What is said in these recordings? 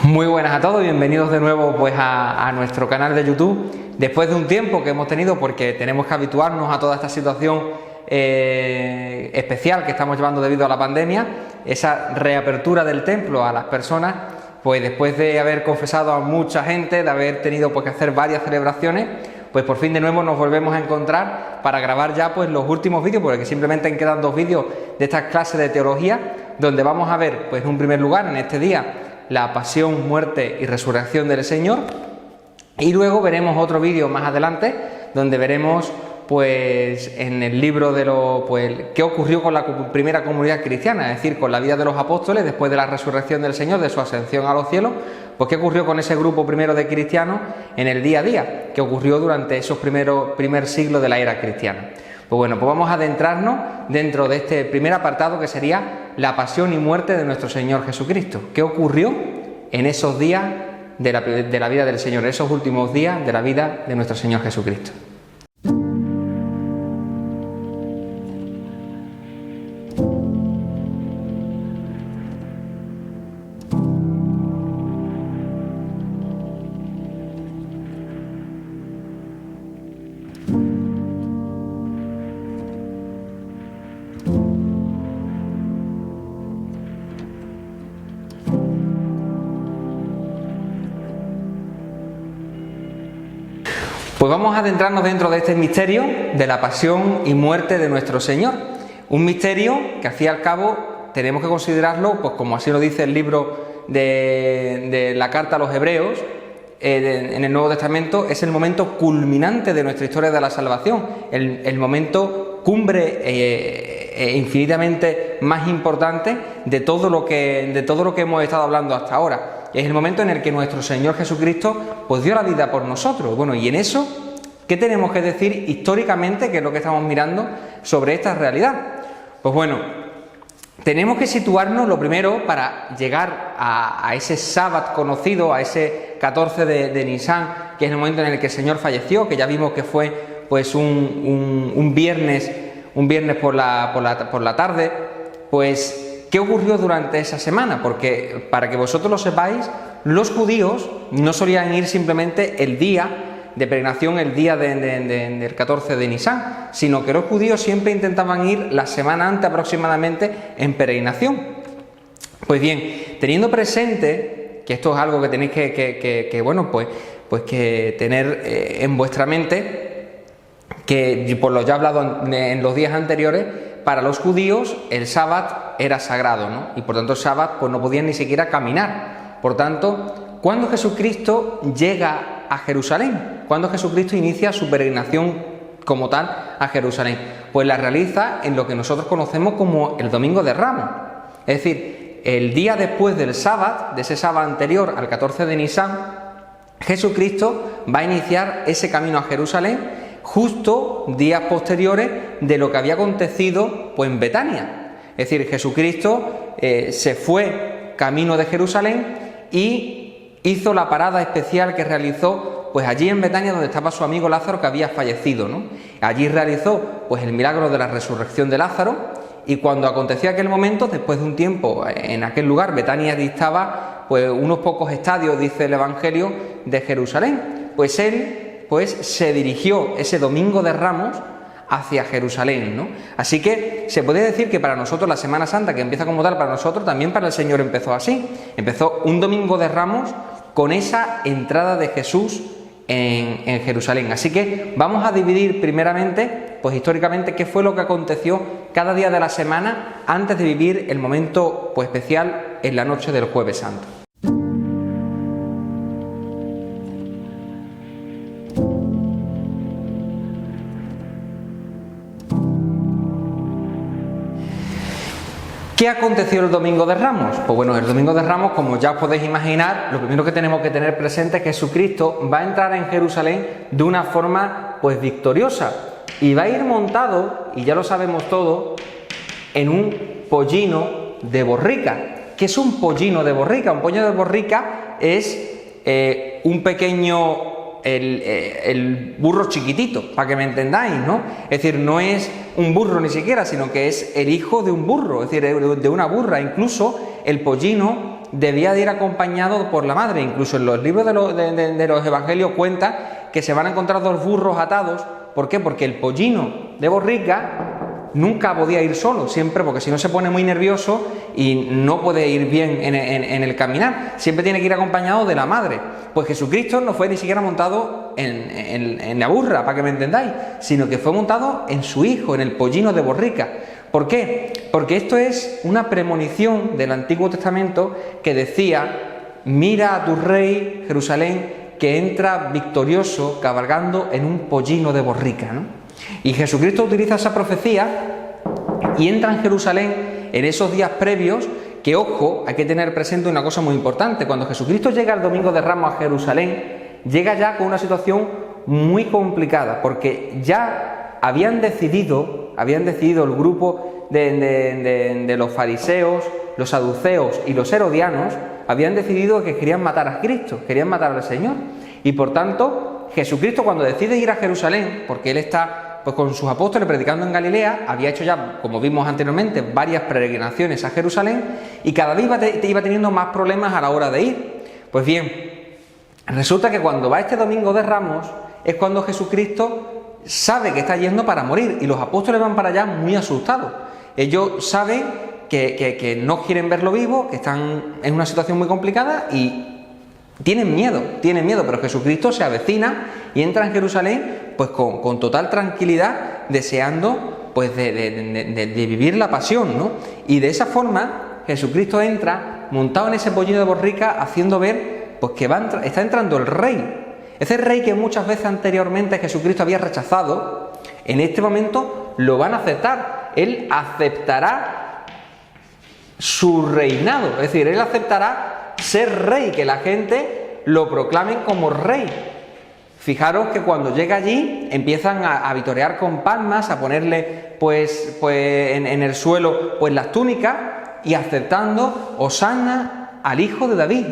Muy buenas a todos, bienvenidos de nuevo pues a nuestro canal de YouTube. Después de un tiempo que hemos tenido, porque tenemos que habituarnos a toda esta situación especial que estamos llevando debido a la pandemia, esa reapertura del templo a las personas, pues después de haber confesado a mucha gente, de haber tenido pues que hacer varias celebraciones, pues por fin de nuevo nos volvemos a encontrar para grabar ya pues los últimos vídeos, porque simplemente quedan 2 vídeos de estas clases de teología, donde vamos a ver pues en un primer lugar en este día la pasión, muerte y resurrección del Señor, y luego veremos otro vídeo más adelante donde veremos pues en el libro de qué ocurrió con la primera comunidad cristiana, es decir, con la vida de los apóstoles después de la resurrección del Señor, de su ascensión a los cielos, pues qué ocurrió con ese grupo primero de cristianos en el día a día, qué ocurrió durante esos primer siglo de la era cristiana. Pues bueno, pues vamos a adentrarnos dentro de este primer apartado, que sería la pasión y muerte de nuestro Señor Jesucristo. ¿Qué ocurrió en esos días de la vida del Señor, esos últimos días de la vida de nuestro Señor Jesucristo? Pues vamos a adentrarnos dentro de este misterio de la pasión y muerte de nuestro Señor. Un misterio que al fin y al cabo tenemos que considerarlo, pues como así lo dice el libro de la carta a los Hebreos, en el Nuevo Testamento, es el momento culminante de nuestra historia de la salvación, el momento cumbre e infinitamente más importante de todo lo que hemos estado hablando hasta ahora. Es el momento en el que nuestro Señor Jesucristo pues dio la vida por nosotros. Bueno, y en eso, ¿qué tenemos que decir históricamente, que es lo que estamos mirando, sobre esta realidad? Pues bueno, tenemos que situarnos lo primero para llegar a ese sábado conocido, a ese 14 de Nisan, que es el momento en el que el Señor falleció, que ya vimos que fue pues un viernes por la tarde. Pues ¿qué ocurrió durante esa semana? Porque, para que vosotros lo sepáis, los judíos no solían ir simplemente el día de peregrinación, el día del 14 de Nisan, sino que los judíos siempre intentaban ir la semana antes aproximadamente en peregrinación. Pues bien, teniendo presente que esto es algo que tenéis que tener en vuestra mente, que por lo ya hablado en los días anteriores, para los judíos el sábado era sagrado, ¿no? Y por tanto el sábado pues no podían ni siquiera caminar. Por tanto, ¿cuándo Jesucristo llega a Jerusalén? ¿Cuándo Jesucristo inicia su peregrinación como tal a Jerusalén? Pues la realiza en lo que nosotros conocemos como el Domingo de Ramos. Es decir, el día después del sábado, de ese sábado anterior al 14 de Nisan, Jesucristo va a iniciar ese camino a Jerusalén, justo días posteriores de lo que había acontecido pues en Betania. Es decir, Jesucristo se fue camino de Jerusalén y hizo la parada especial que realizó pues allí en Betania, donde estaba su amigo Lázaro, que había fallecido, ¿no? Allí realizó pues el milagro de la resurrección de Lázaro, y cuando aconteció aquel momento, después de un tiempo en aquel lugar, Betania distaba pues unos pocos estadios, dice el Evangelio, de Jerusalén. Pues él se dirigió ese Domingo de Ramos hacia Jerusalén, ¿no? Así que se puede decir que para nosotros la Semana Santa, que empieza como tal para nosotros, también para el Señor empezó así. Empezó un Domingo de Ramos con esa entrada de Jesús en Jerusalén. Así que vamos a dividir primeramente, pues históricamente, qué fue lo que aconteció cada día de la semana antes de vivir el momento pues especial en la noche del Jueves Santo. ¿Qué aconteció el Domingo de Ramos? Pues bueno, el Domingo de Ramos, como ya os podéis imaginar, lo primero que tenemos que tener presente es que Jesucristo va a entrar en Jerusalén de una forma pues victoriosa, y va a ir montado, y ya lo sabemos todo, en un pollino de borrica. ¿Qué es un pollino de borrica? Un pollino de borrica es un pequeño el burro chiquitito, para que me entendáis, ¿no? Es decir, no es un burro ni siquiera, sino que es el hijo de un burro, es decir, de una burra. Incluso el pollino debía de ir acompañado por la madre. Incluso en los libros de los evangelios cuenta que se van a encontrar 2 burros atados. ¿Por qué? Porque el pollino de borrica nunca podía ir solo, siempre, porque si no se pone muy nervioso y no puede ir bien en el caminar, siempre tiene que ir acompañado de la madre. Pues Jesucristo no fue ni siquiera montado en la burra, para que me entendáis, sino que fue montado en su hijo, en el pollino de borrica. ¿Por qué? Porque esto es una premonición del Antiguo Testamento que decía: mira a tu rey, Jerusalén, que entra victorioso cabalgando en un pollino de borrica, ¿no? Y Jesucristo utiliza esa profecía y entra en Jerusalén en esos días previos, que, ojo, hay que tener presente una cosa muy importante. Cuando Jesucristo llega el Domingo de Ramos a Jerusalén, llega ya con una situación muy complicada, porque ya habían decidido el grupo de los fariseos, los saduceos y los herodianos, habían decidido que querían matar a Cristo, querían matar al Señor. Y por tanto, Jesucristo, cuando decide ir a Jerusalén, porque él está pues con sus apóstoles predicando en Galilea, había hecho ya, como vimos anteriormente, varias peregrinaciones a Jerusalén, y cada vez iba teniendo más problemas a la hora de ir. Pues bien, resulta que cuando va este Domingo de Ramos es cuando Jesucristo sabe que está yendo para morir, y los apóstoles van para allá muy asustados. Ellos saben que no quieren verlo vivo, que están en una situación muy complicada y tienen miedo, pero Jesucristo se avecina y entra en Jerusalén pues con total tranquilidad, deseando pues de vivir la pasión, ¿no? Y de esa forma Jesucristo entra montado en ese pollino de borrica, haciendo ver pues que está entrando el rey. Ese rey que muchas veces anteriormente Jesucristo había rechazado, en este momento lo van a aceptar. Él aceptará su reinado, es decir, él aceptará ser rey, que la gente lo proclamen como rey. Fijaros que cuando llega allí empiezan a vitorear con palmas, a ponerle pues en el suelo pues las túnicas y aceptando Hosana al hijo de David.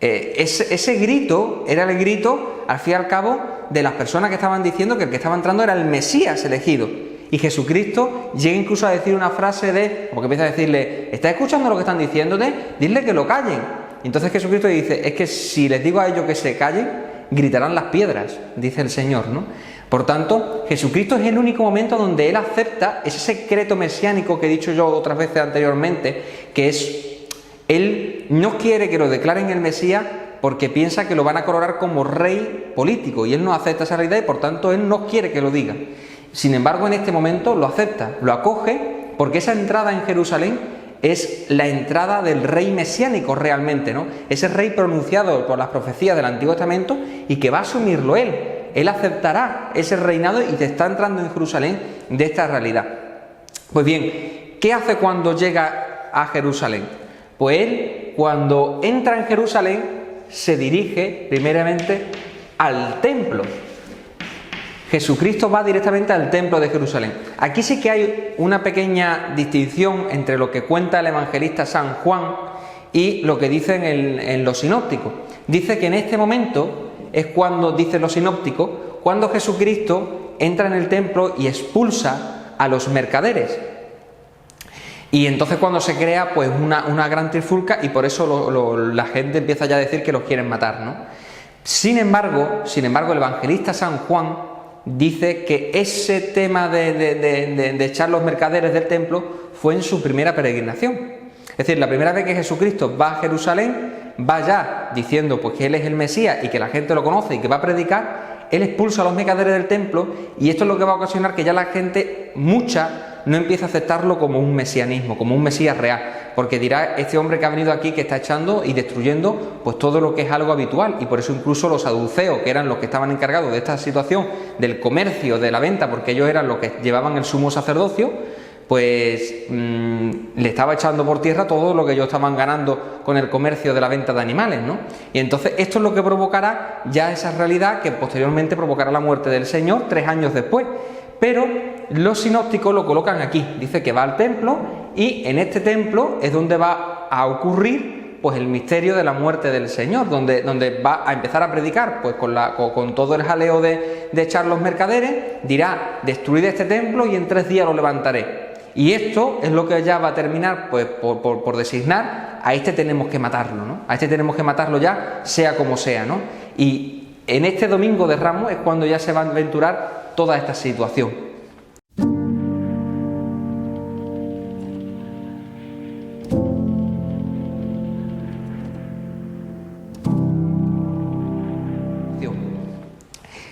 Ese grito era el grito, al fin y al cabo, de las personas que estaban diciendo que el que estaba entrando era el Mesías elegido. Y Jesucristo llega incluso a decir una frase porque empieza a decirle: ¿estás escuchando lo que están diciéndote? Dile que lo callen. Y entonces Jesucristo dice: es que si les digo a ellos que se callen, gritarán las piedras, dice el Señor, ¿no? Por tanto, Jesucristo es el único momento donde Él acepta ese secreto mesiánico que he dicho yo otras veces anteriormente, que es: Él no quiere que lo declaren el Mesías porque piensa que lo van a coronar como rey político, y Él no acepta esa realidad y por tanto Él no quiere que lo diga. Sin embargo, en este momento lo acepta, lo acoge, porque esa entrada en Jerusalén es la entrada del rey mesiánico realmente, ¿no? Ese rey pronunciado por las profecías del Antiguo Testamento y que va a asumirlo Él. Él aceptará ese reinado y te está entrando en Jerusalén de esta realidad. Pues bien, ¿qué hace cuando llega a Jerusalén? Pues Él, cuando entra en Jerusalén, se dirige primeramente al templo. Jesucristo va directamente al templo de Jerusalén. Aquí sí que hay una pequeña distinción entre lo que cuenta el evangelista San Juan y lo que dicen en los sinópticos. Dice que en este momento es cuando, dicen los sinópticos, cuando Jesucristo entra en el templo y expulsa a los mercaderes. Y entonces cuando se crea pues una gran trifulca, y por eso la gente empieza ya a decir que los quieren matar, ¿no? Sin embargo, el evangelista San Juan dice que ese tema de echar los mercaderes del templo fue en su primera peregrinación. Es decir, la primera vez que Jesucristo va a Jerusalén, va ya diciendo pues que Él es el Mesías y que la gente lo conoce y que va a predicar. Él expulsa a los mercaderes del templo, y esto es lo que va a ocasionar que ya la gente, mucha, no empieza a aceptarlo como un mesianismo, como un Mesías real, porque dirá: este hombre que ha venido aquí, que está echando y destruyendo pues todo lo que es algo habitual. Y por eso incluso los saduceos, que eran los que estaban encargados de esta situación del comercio, de la venta, porque ellos eran los que llevaban el sumo sacerdocio, pues le estaba echando por tierra todo lo que ellos estaban ganando con el comercio de la venta de animales, ¿no? Y entonces esto es lo que provocará ya esa realidad que posteriormente provocará la muerte del Señor 3 años después. Pero los sinópticos lo colocan aquí. Dice que va al templo, y en este templo es donde va a ocurrir pues el misterio de la muerte del Señor, donde va a empezar a predicar pues con todo el jaleo de echar los mercaderes. Dirá: destruid este templo y en 3 días lo levantaré. Y esto es lo que ya va a terminar pues, por designar: a este tenemos que matarlo, ¿no? A este tenemos que matarlo ya, sea como sea, ¿no? Y en este domingo de Ramos es cuando ya se va a aventurar toda esta situación.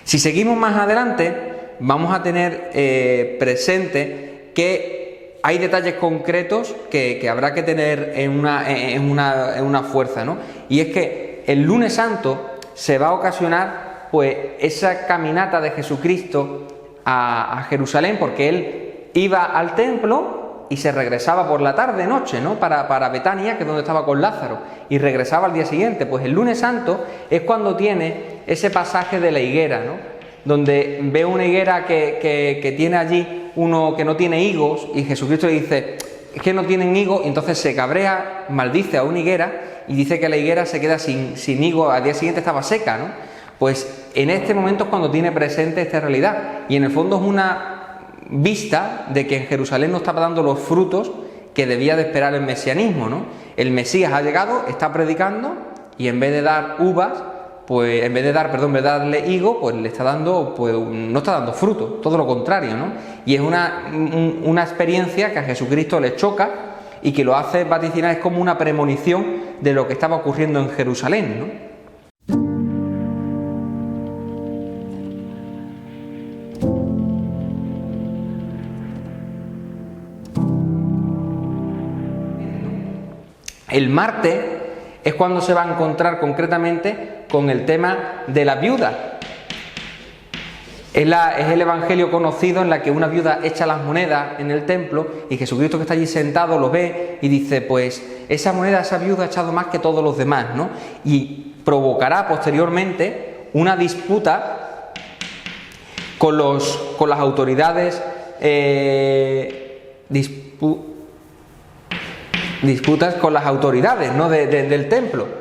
Si seguimos más adelante, vamos a tener presente que hay detalles concretos que habrá que tener en una fuerza, ¿no? Y es que el lunes santo se va a ocasionar pues esa caminata de Jesucristo a Jerusalén, porque él iba al templo y se regresaba por la tarde, noche, ¿no? Para Betania, que es donde estaba con Lázaro, y regresaba al día siguiente. Pues el lunes santo es cuando tiene ese pasaje de la higuera, ¿no? Donde ve una higuera que tiene allí uno que no tiene higos, y Jesucristo le dice: es que no tienen higos, y entonces se cabrea, maldice a una higuera y dice que la higuera se queda sin higos, al día siguiente estaba seca, ¿no? Pues en este momento es cuando tiene presente esta realidad, y en el fondo es una vista de que en Jerusalén no estaba dando los frutos que debía de esperar el mesianismo, ¿no? El Mesías ha llegado, está predicando, y en vez de dar uvas, pues en vez de darle higo, pues le está dando, pues no está dando fruto, todo lo contrario, ¿no? Y es una experiencia que a Jesucristo le choca y que lo hace vaticinar, es como una premonición de lo que estaba ocurriendo en Jerusalén, ¿no? El martes es cuando se va a encontrar concretamente con el tema de la viuda. Es el evangelio conocido en la que una viuda echa las monedas en el templo y Jesucristo, que está allí sentado, lo ve y dice: pues esa moneda, esa viuda ha echado más que todos los demás, ¿no? Y provocará posteriormente una disputa con las autoridades, disputas con las autoridades, ¿no? del templo.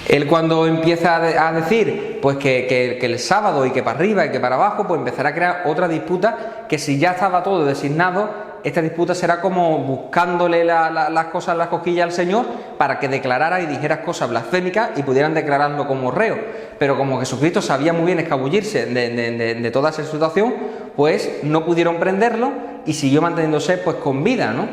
Él, cuando empieza a decir pues que el sábado y que para arriba y que para abajo, pues empezará a crear otra disputa, que si ya estaba todo designado, esta disputa será como buscándole las cosas en las cosquillas al Señor para que declarara y dijera cosas blasfémicas y pudieran declararlo como reo. Pero como Jesucristo sabía muy bien escabullirse de toda esa situación, pues no pudieron prenderlo y siguió manteniéndose pues con vida, ¿no?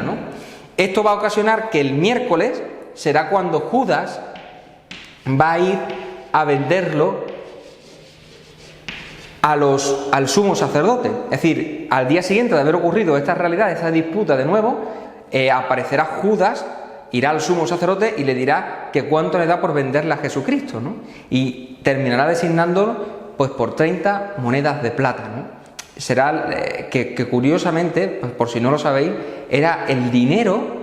¿no? Esto va a ocasionar que el miércoles será cuando Judas va a ir a venderlo al sumo sacerdote. Es decir, al día siguiente de haber ocurrido esta realidad, esta disputa de nuevo, aparecerá Judas, irá al sumo sacerdote y le dirá que cuánto le da por venderle a Jesucristo, ¿no? Y terminará designándolo pues por 30 monedas de plata, ¿no? Será que curiosamente, pues por si no lo sabéis, era el dinero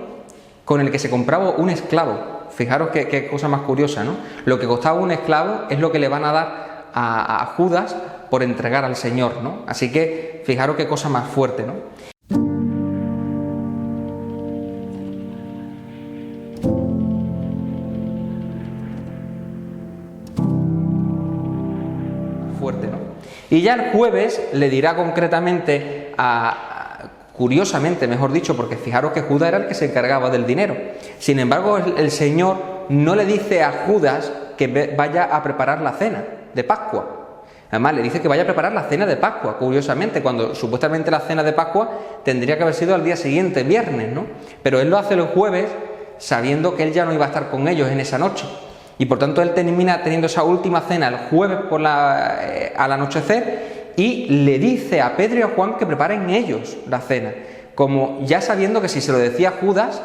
con el que se compraba un esclavo. Fijaros qué cosa más curiosa, ¿no? Lo que costaba un esclavo es lo que le van a dar a Judas por entregar al Señor, ¿no? Así que fijaros qué cosa más fuerte, ¿no? Fuerte, ¿no? Y ya el jueves le dirá concretamente curiosamente, mejor dicho, porque fijaros que Judas era el que se encargaba del dinero. Sin embargo, el Señor no le dice a Judas que vaya a preparar la cena de Pascua. Además, le dice que vaya a preparar la cena de Pascua, curiosamente, cuando supuestamente la cena de Pascua tendría que haber sido al día siguiente, viernes, ¿no? Pero él lo hace el jueves, sabiendo que él ya no iba a estar con ellos en esa noche. Y por tanto él termina teniendo esa última cena el jueves al anochecer, y le dice a Pedro y a Juan que preparen ellos la cena, como ya sabiendo que si se lo decía a Judas,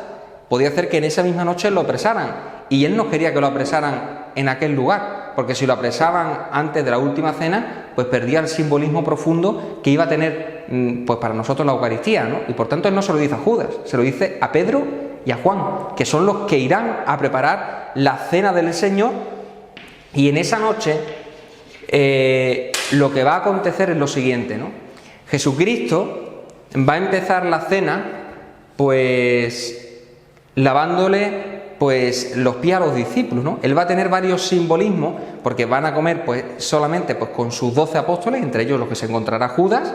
podía hacer que en esa misma noche lo apresaran, y él no quería que lo apresaran en aquel lugar, porque si lo apresaban antes de la última cena, pues perdía el simbolismo profundo que iba a tener pues para nosotros la Eucaristía, ¿no? Y por tanto él no se lo dice a Judas, se lo dice a Pedro y a Juan, que son los que irán a preparar la cena del Señor. Y en esa noche lo que va a acontecer es lo siguiente, ¿no? Jesucristo va a empezar la cena pues lavándole pues los pies a los discípulos, ¿no? Él va a tener varios simbolismos, porque van a comer pues solamente pues con sus 12 apóstoles, entre ellos los que se encontrará Judas,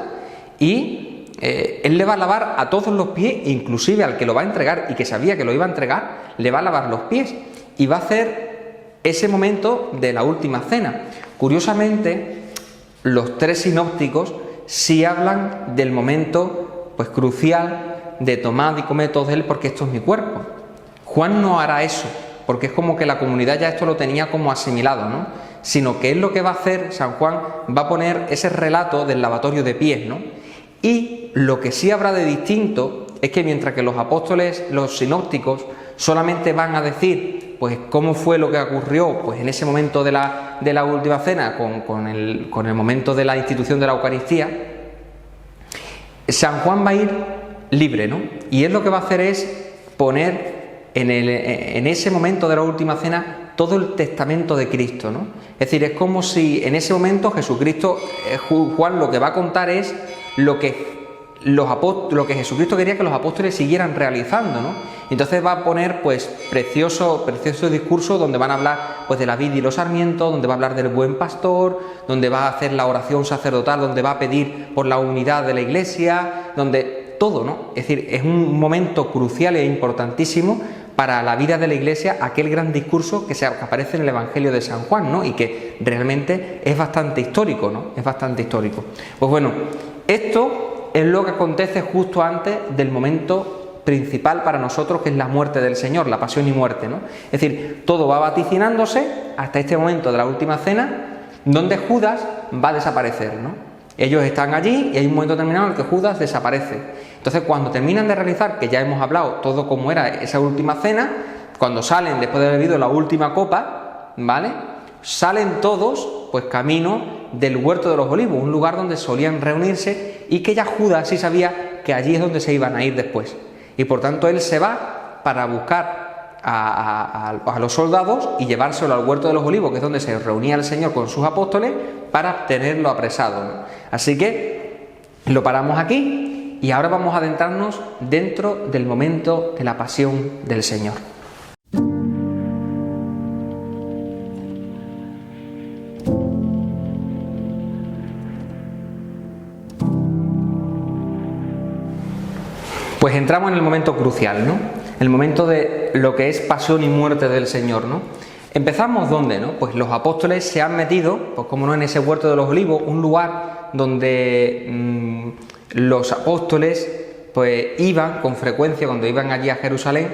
y él le va a lavar a todos los pies, inclusive al que lo va a entregar y que sabía que lo iba a entregar, le va a lavar los pies y va a hacer ese momento de la última cena. Curiosamente, los tres sinópticos sí hablan del momento pues crucial de tomad y comed todos de él porque esto es mi cuerpo. Juan no hará eso, porque es como que la comunidad ya esto lo tenía como asimilado, ¿no? Sino que es lo que va a hacer San Juan, va a poner ese relato del lavatorio de pies, ¿no? Y lo que sí habrá de distinto es que mientras que los apóstoles, los sinópticos, solamente van a decir pues cómo fue lo que ocurrió pues en ese momento de la última cena con el momento de la institución de la Eucaristía, San Juan va a ir libre, ¿no? Y él lo que va a hacer es poner en ese momento de la última cena todo el testamento de Cristo, ¿no? Es decir, es como si en ese momento Jesucristo, Juan lo que va a contar es lo que Jesucristo quería que los apóstoles siguieran realizando, ¿no? Entonces va a poner pues precioso discurso donde van a hablar pues de la vid y los sarmientos, donde va a hablar del buen pastor, donde va a hacer la oración sacerdotal, donde va a pedir por la unidad de la iglesia, donde todo, ¿no? Es decir, es un momento crucial e importantísimo para la vida de la iglesia, aquel gran discurso que aparece en el Evangelio de San Juan, ¿no? Y que realmente es bastante histórico, ¿no? Es bastante histórico. Pues bueno, esto es lo que acontece justo antes del momento principal para nosotros, que es la muerte del Señor, la pasión y muerte, ¿no? Es decir, todo va vaticinándose hasta este momento de la última cena, donde Judas va a desaparecer, ¿no? Ellos están allí y hay un momento determinado en el que Judas desaparece. Entonces, cuando terminan de realizar, que ya hemos hablado todo cómo era esa última cena, cuando salen después de haber bebido la última copa, ¿vale? Salen todos, pues camino del huerto de los olivos, un lugar donde solían reunirse y que ya Judas sí sabía que allí es donde se iban a ir después. Y por tanto él se va para buscar a los soldados y llevárselo al huerto de los olivos, que es donde se reunía el Señor con sus apóstoles, para tenerlo apresado, ¿no? Así que lo paramos aquí y ahora vamos a adentrarnos dentro del momento de la pasión del Señor. Pues entramos en el momento crucial, ¿no? El momento de lo que es pasión y muerte del Señor, ¿no? Empezamos ¿dónde, no? Pues los apóstoles se han metido, pues como no, en ese huerto de los olivos, un lugar donde los apóstoles pues iban con frecuencia cuando iban allí a Jerusalén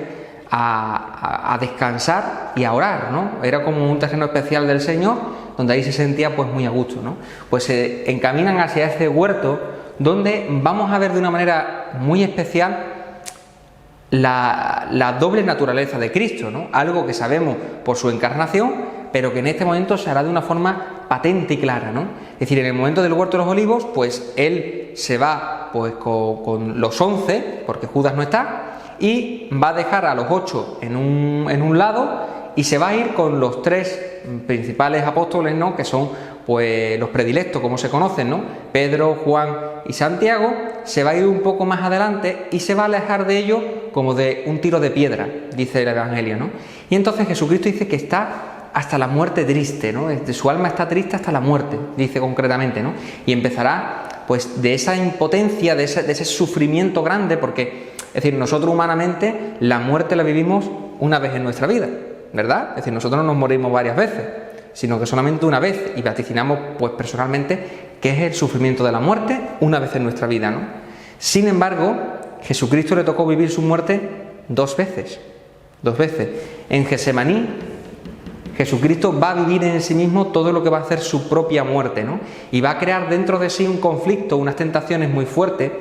a descansar y a orar, ¿no? Era como un terreno especial del Señor, donde ahí se sentía pues muy a gusto, ¿no? Pues se encaminan hacia ese huerto donde vamos a ver de una manera muy especial la doble naturaleza de Cristo, ¿no? Algo que sabemos por su encarnación, pero que en este momento se hará de una forma patente y clara, ¿no? Es decir, en el momento del huerto de los olivos, pues él se va pues con los 11, porque Judas no está, y va a dejar a los 8 en un lado y se va a ir con los 3 principales apóstoles, ¿no? Que son pues los predilectos, como se conocen, ¿no? Pedro, Juan y Santiago. Se va a ir un poco más adelante y se va a alejar de ellos como de un tiro de piedra, dice el Evangelio, ¿no? Y entonces Jesucristo dice que está hasta la muerte triste, ¿no? Su alma está triste hasta la muerte, dice concretamente, ¿no? Y empezará pues de esa impotencia, de ese sufrimiento grande, porque, es decir, nosotros humanamente la muerte la vivimos una vez en nuestra vida, ¿verdad? Es decir, nosotros no nos morimos varias veces, sino que solamente una vez, y vaticinamos pues personalmente que es el sufrimiento de la muerte una vez en nuestra vida, ¿no? Sin embargo, Jesucristo le tocó vivir su muerte 2 veces. En Getsemaní, Jesucristo va a vivir en sí mismo todo lo que va a hacer su propia muerte, ¿no? Y va a crear dentro de sí un conflicto, unas tentaciones muy fuertes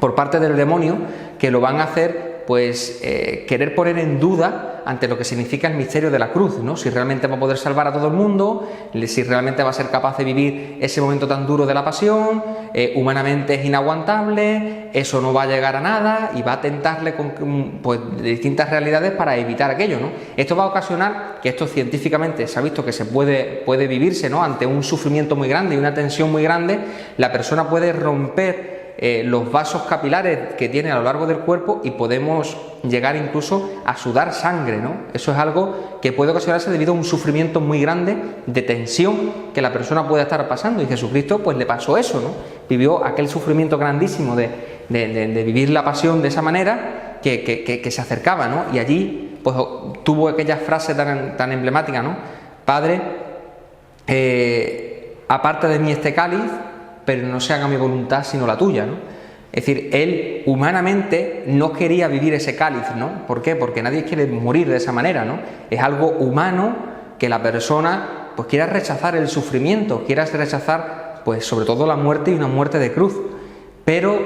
por parte del demonio que lo van a hacer pues querer poner en duda ante lo que significa el misterio de la cruz, ¿no? Si realmente va a poder salvar a todo el mundo, si realmente va a ser capaz de vivir ese momento tan duro de la pasión, humanamente es inaguantable, eso no va a llegar a nada, y va a tentarle con pues distintas realidades para evitar aquello, ¿no? Esto va a ocasionar que esto científicamente se ha visto que se puede vivirse, ¿no? Ante un sufrimiento muy grande y una tensión muy grande, la persona puede romper los vasos capilares que tiene a lo largo del cuerpo y podemos llegar incluso a sudar sangre, ¿no? Eso es algo que puede ocasionarse debido a un sufrimiento muy grande de tensión que la persona puede estar pasando, y Jesucristo pues le pasó eso, ¿no? Vivió aquel sufrimiento grandísimo de vivir la pasión de esa manera que se acercaba, ¿no? Y allí pues tuvo aquella frase tan emblemática, ¿no? Padre, aparte de mí este cáliz, pero no se haga mi voluntad sino la tuya, ¿no? Es decir, él humanamente no quería vivir ese cáliz, ¿no? ¿Por qué? Porque nadie quiere morir de esa manera, ¿no? Es algo humano que la persona pues quiera rechazar el sufrimiento, quiera rechazar pues sobre todo la muerte, y una muerte de cruz. Pero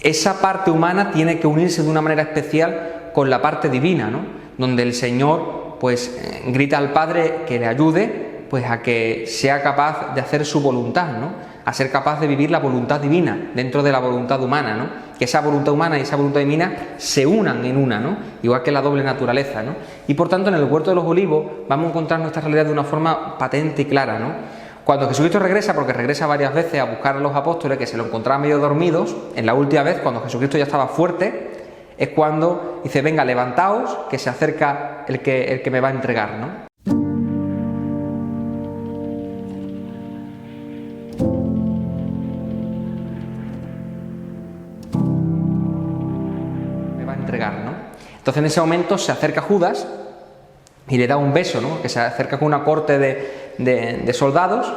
esa parte humana tiene que unirse de una manera especial con la parte divina, ¿no? Donde el Señor pues grita al Padre que le ayude pues a que sea capaz de hacer su voluntad, ¿no? A ser capaz de vivir la voluntad divina dentro de la voluntad humana, ¿no? Que esa voluntad humana y esa voluntad divina se unan en una, ¿no? Igual que la doble naturaleza, ¿no? Y por tanto en el Huerto de los Olivos vamos a encontrar nuestra realidad de una forma patente y clara, ¿no? Cuando Jesucristo regresa, porque regresa varias veces a buscar a los apóstoles que se lo encontraban medio dormidos, en la última vez, cuando Jesucristo ya estaba fuerte, es cuando dice: venga, levantaos, que se acerca el que me va a entregar, ¿no? Entonces en ese momento se acerca Judas y le da un beso, ¿no? Que se acerca con una corte de soldados,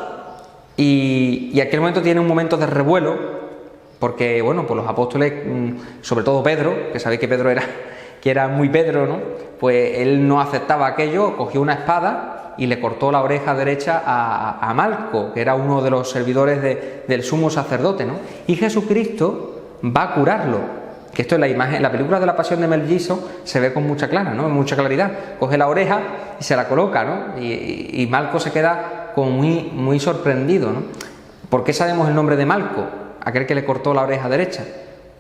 y aquel momento tiene un momento de revuelo, porque bueno, pues los apóstoles, sobre todo Pedro, que sabéis que Pedro era muy Pedro, ¿no? Pues él no aceptaba aquello, cogió una espada y le cortó la oreja derecha a Malco, que era uno de los servidores del sumo sacerdote, ¿no? Y Jesucristo va a curarlo. Que esto en la imagen, en la película de la Pasión de Mel Gibson se ve con mucha mucha claridad. Coge la oreja y se la coloca, ¿no? Y Malco se queda como muy sorprendido, ¿no? ¿Por qué sabemos el nombre de Malco, aquel que le cortó la oreja derecha?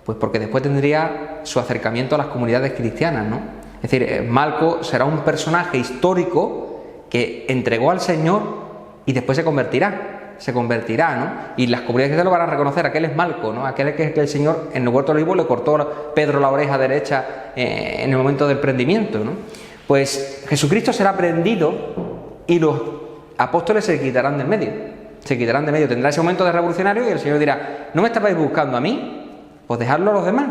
Pues porque después tendría su acercamiento a las comunidades cristianas, ¿no? Es decir, Malco será un personaje histórico que entregó al Señor y después se convertirá, ¿no? Y las comunidades cristianas lo van a reconocer: aquel es Malco, ¿no? Aquel que el Señor en el Huerto de los Olivos le cortó a Pedro la oreja derecha en el momento del prendimiento, ¿no? Pues Jesucristo será prendido y los apóstoles se quitarán del medio. Tendrá ese momento de revolucionario y el Señor dirá: ¿no me estabais buscando a mí? Pues dejadlo a los demás.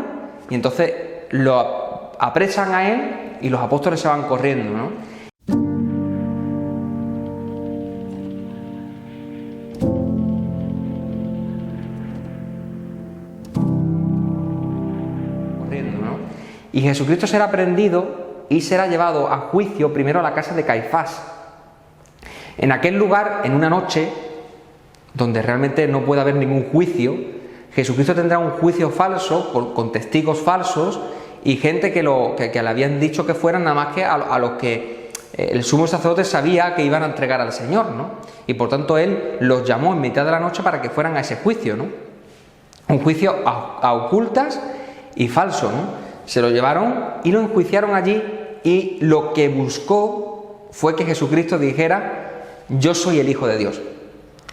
Y entonces lo apresan a él y los apóstoles se van corriendo, ¿no? Y Jesucristo será prendido y será llevado a juicio primero a la casa de Caifás. En aquel lugar, en una noche donde realmente no puede haber ningún juicio, Jesucristo tendrá un juicio falso con testigos falsos y gente que le habían dicho que fueran nada más que a los que el sumo sacerdote sabía que iban a entregar al Señor, ¿no? Y por tanto él los llamó en mitad de la noche para que fueran a ese juicio, ¿no? Un juicio a ocultas y falso, ¿no? Se lo llevaron y lo enjuiciaron allí, y lo que buscó fue que Jesucristo dijera: yo soy el Hijo de Dios.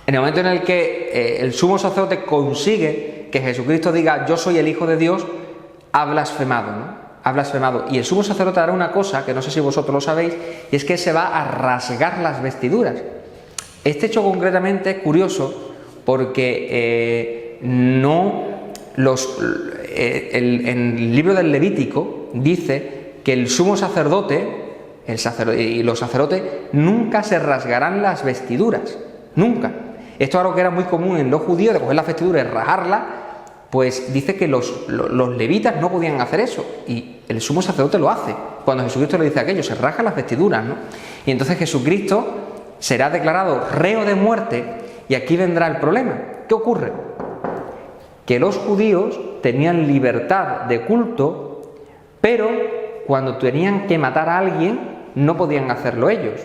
En el momento en el que el sumo sacerdote consigue que Jesucristo diga: yo soy el Hijo de Dios, ha blasfemado, ¿no? Ha blasfemado. Y el sumo sacerdote hará una cosa que no sé si vosotros lo sabéis, y es que se va a rasgar las vestiduras. Este hecho concretamente es curioso porque en el libro del Levítico dice que el sumo sacerdote, y los sacerdotes nunca se rasgarán las vestiduras, nunca. Esto es algo que era muy común en los judíos, de coger las vestiduras y rajarlas. Pues dice que los levitas no podían hacer eso, y el sumo sacerdote lo hace. Cuando Jesucristo le dice aquello, se rasga las vestiduras, ¿no? Y entonces Jesucristo será declarado reo de muerte, y aquí vendrá el problema. ¿Qué ocurre? Que los judíos tenían libertad de culto, pero cuando tenían que matar a alguien no podían hacerlo ellos.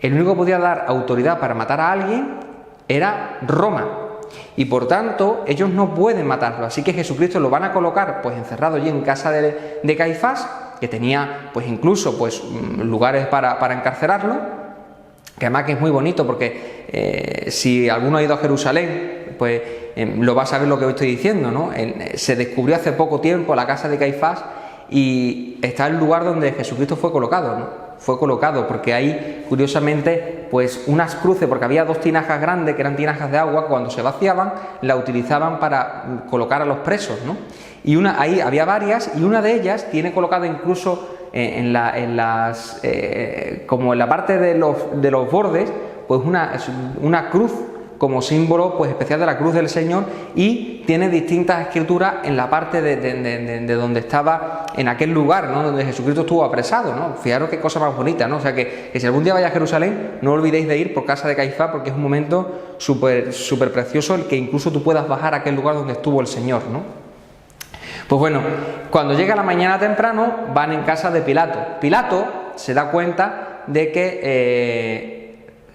El único que podía dar autoridad para matar a alguien era Roma, y por tanto ellos no pueden matarlo. Así que Jesucristo lo van a colocar pues encerrado allí en casa de Caifás, que tenía pues incluso pues lugares para encarcelarlo, que además que es muy bonito porque si alguno ha ido a Jerusalén, pues lo va a saber lo que estoy diciendo, ¿no? Se descubrió hace poco tiempo la casa de Caifás y está el lugar donde Jesucristo fue colocado, ¿no? Fue colocado porque ahí, curiosamente, pues unas cruces, porque había 2 tinajas grandes que eran tinajas de agua, cuando se vaciaban la utilizaban para colocar a los presos, ¿no? Y ahí había varias, y una de ellas tiene colocada incluso como en la parte de los bordes, pues una cruz como símbolo pues especial de la cruz del Señor, y tiene distintas escrituras en la parte de donde estaba en aquel lugar, ¿no? Donde Jesucristo estuvo apresado, ¿no? Fijaros qué cosa más bonita, ¿no? O sea que si algún día vais a Jerusalén, no olvidéis de ir por casa de Caifás, porque es un momento súper precioso el que incluso tú puedas bajar a aquel lugar donde estuvo el Señor, ¿no? Pues bueno, cuando llega la mañana temprano, van en casa de Pilato. Pilato se da cuenta de que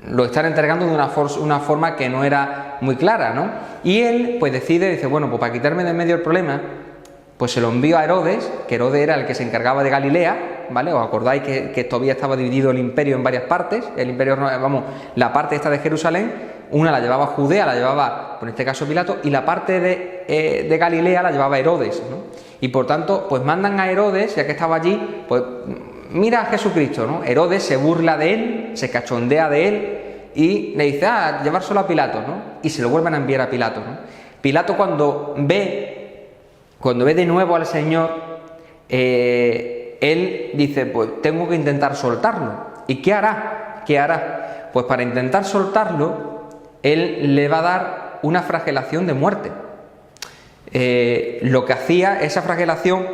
lo están entregando de una forma que no era muy clara, ¿no? Y él pues dice, bueno, pues para quitarme de en medio el problema, pues se lo envío a Herodes, que Herodes era el que se encargaba de Galilea, ¿vale? ¿Os acordáis que todavía estaba dividido el imperio en varias partes? El imperio, la parte esta de Jerusalén, una la llevaba Judea, la llevaba, en este caso Pilato, y la parte de Galilea la llevaba Herodes, ¿no? Y por tanto, pues mandan a Herodes, ya que estaba allí, pues mira a Jesucristo, ¿no? Herodes se burla de él, se cachondea de él y le dice, llevárselo a Pilato, ¿no? Y se lo vuelven a enviar a Pilato, ¿no? Pilato cuando ve de nuevo al Señor, él dice, pues tengo que intentar soltarlo. ¿Y qué hará? ¿Qué hará? Pues para intentar soltarlo, él le va a dar una flagelación de muerte. Lo que hacía esa flagelación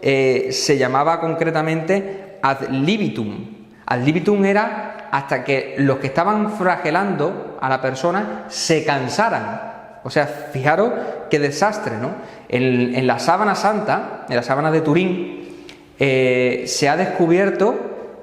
se llamaba concretamente ad libitum. Ad libitum era hasta que los que estaban flagelando a la persona se cansaran. O sea, fijaros qué desastre, ¿no? En la sábana santa, en la sábana de Turín, se ha descubierto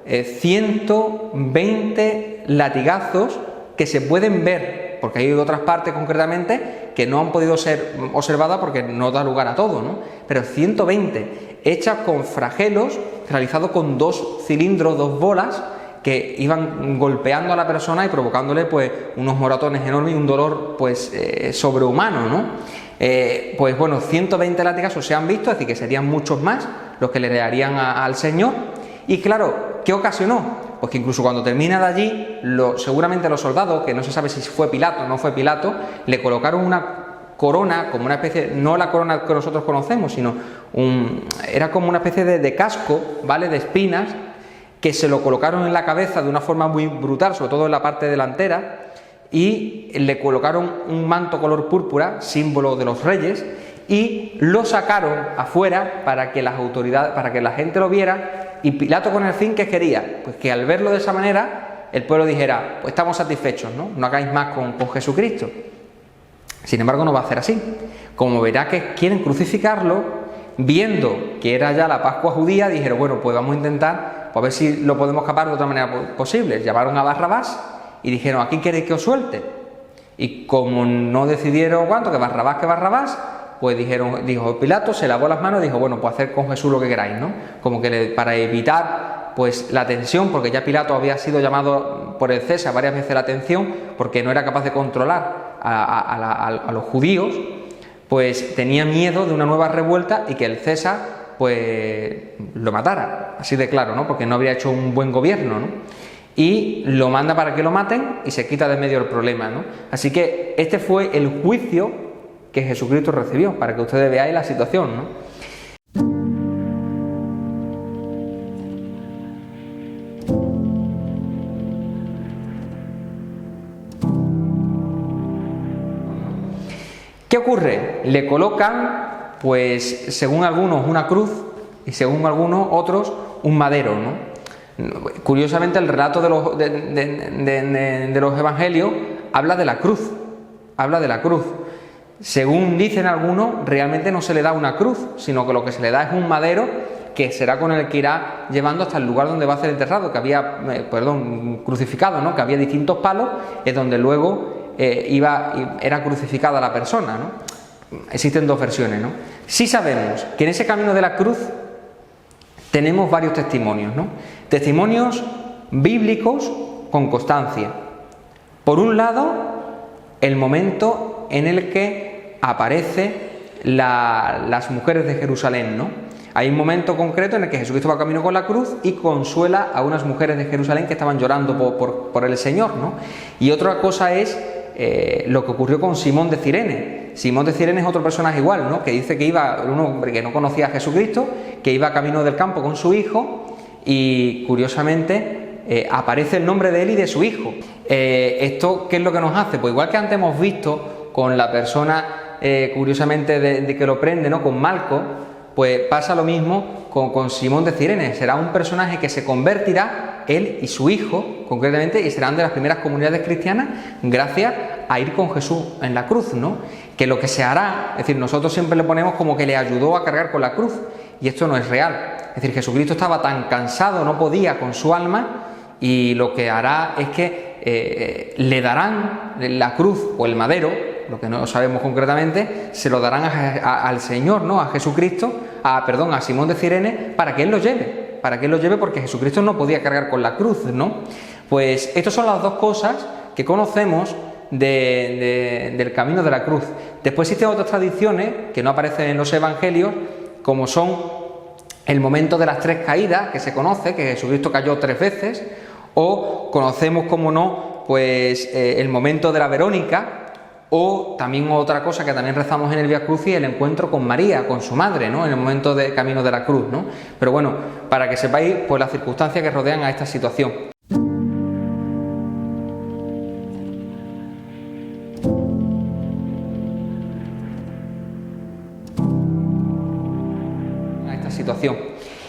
120 latigazos que se pueden ver, porque hay otras partes concretamente que no han podido ser observadas porque no da lugar a todo, ¿no? Pero 120 hechas con flagelos realizados con 2 cilindros, 2 bolas que iban golpeando a la persona y provocándole pues unos moratones enormes y un dolor pues sobrehumano, ¿no? Pues bueno, 120 latigazos se han visto, es decir que serían muchos más los que le darían al Señor. Y claro, ¿qué ocasionó? Pues que incluso cuando termina de allí, seguramente los soldados, que no se sabe si fue Pilato o no fue Pilato, le colocaron una corona, como una especie, no la corona que nosotros conocemos, sino era como una especie de casco, ¿vale?, de espinas, que se lo colocaron en la cabeza de una forma muy brutal, sobre todo en la parte delantera, y le colocaron un manto color púrpura, símbolo de los reyes, y lo sacaron afuera para que las autoridades, para que la gente lo viera, y Pilato con el fin que quería, pues que al verlo de esa manera, el pueblo dijera, pues estamos satisfechos, ¿no? Hagáis más con Jesucristo. Sin embargo, no va a hacer así. Como verá que quieren crucificarlo, viendo que era ya la Pascua judía, dijeron, bueno, pues vamos a intentar, pues a ver si lo podemos escapar de otra manera posible. Llamaron a Barrabás y dijeron, ¿a quién queréis que os suelte? Y como no decidieron cuánto, que Barrabás, pues dijo Pilato, se lavó las manos y dijo, bueno, pues hacer con Jesús lo que queráis, ¿no? Como que para evitar pues la tensión, porque ya Pilato había sido llamado por el César varias veces la atención, porque no era capaz de controlar a los judíos, pues tenía miedo de una nueva revuelta y que el César pues lo matara, así de claro, ¿no? Porque no habría hecho un buen gobierno, ¿no? Y lo manda para que lo maten y se quita de medio el problema, ¿no? Así que este fue el juicio que Jesucristo recibió, para que ustedes veáis la situación, ¿no? ¿Qué ocurre? Le colocan, pues según algunos una cruz y según algunos otros un madero, ¿no? Curiosamente el relato de los evangelios habla de la cruz, Según dicen algunos, realmente no se le da una cruz, sino que lo que se le da es un madero que será con el que irá llevando hasta el lugar donde va a ser enterrado, que había, crucificado, ¿no? Que había distintos palos, es donde luego era crucificada la persona, ¿no? Existen 2 versiones, ¿no? Sí sabemos que en ese camino de la cruz tenemos varios testimonios, ¿no? Testimonios bíblicos con constancia. Por un lado, el momento en el que aparece las mujeres de Jerusalén, ¿no? Hay un momento concreto en el que Jesucristo va camino con la cruz y consuela a unas mujeres de Jerusalén que estaban llorando por el Señor, ¿no? Y otra cosa es lo que ocurrió con Simón de Cirene. Simón de Cirene es otro personaje igual, ¿no? Que dice que iba, un hombre que no conocía a Jesucristo, que iba camino del campo con su hijo y curiosamente aparece el nombre de él y de su hijo. ¿Esto qué es lo que nos hace? Pues igual que antes hemos visto con la persona curiosamente de que lo prende, ¿no? Con Malco, pues pasa lo mismo con Simón de Cirene. Será un personaje que se convertirá, él y su hijo concretamente, y serán de las primeras comunidades cristianas gracias a ir con Jesús en la cruz, ¿no? Que lo que se hará, es decir, nosotros siempre le ponemos como que le ayudó a cargar con la cruz, y esto no es real. Es decir, Jesucristo estaba tan cansado, no podía con su alma, y lo que hará es que le darán la cruz o el madero, lo que no sabemos concretamente, se lo darán al Señor, ¿no? A Jesucristo, a Simón de Cirene, para que él lo lleve, porque Jesucristo no podía cargar con la cruz, ¿no? Pues estas son las dos cosas que conocemos del camino de la cruz. Después existen otras tradiciones que no aparecen en los evangelios, como son el momento de las 3 caídas, que se conoce, que Jesucristo cayó 3 veces, o conocemos, como no, pues el momento de la Verónica, o también otra cosa que también rezamos en el Vía Crucis, el encuentro con María, con su madre, ¿no? En el momento de camino de la cruz, ¿no? Pero bueno, para que sepáis pues las circunstancias que rodean a esta situación.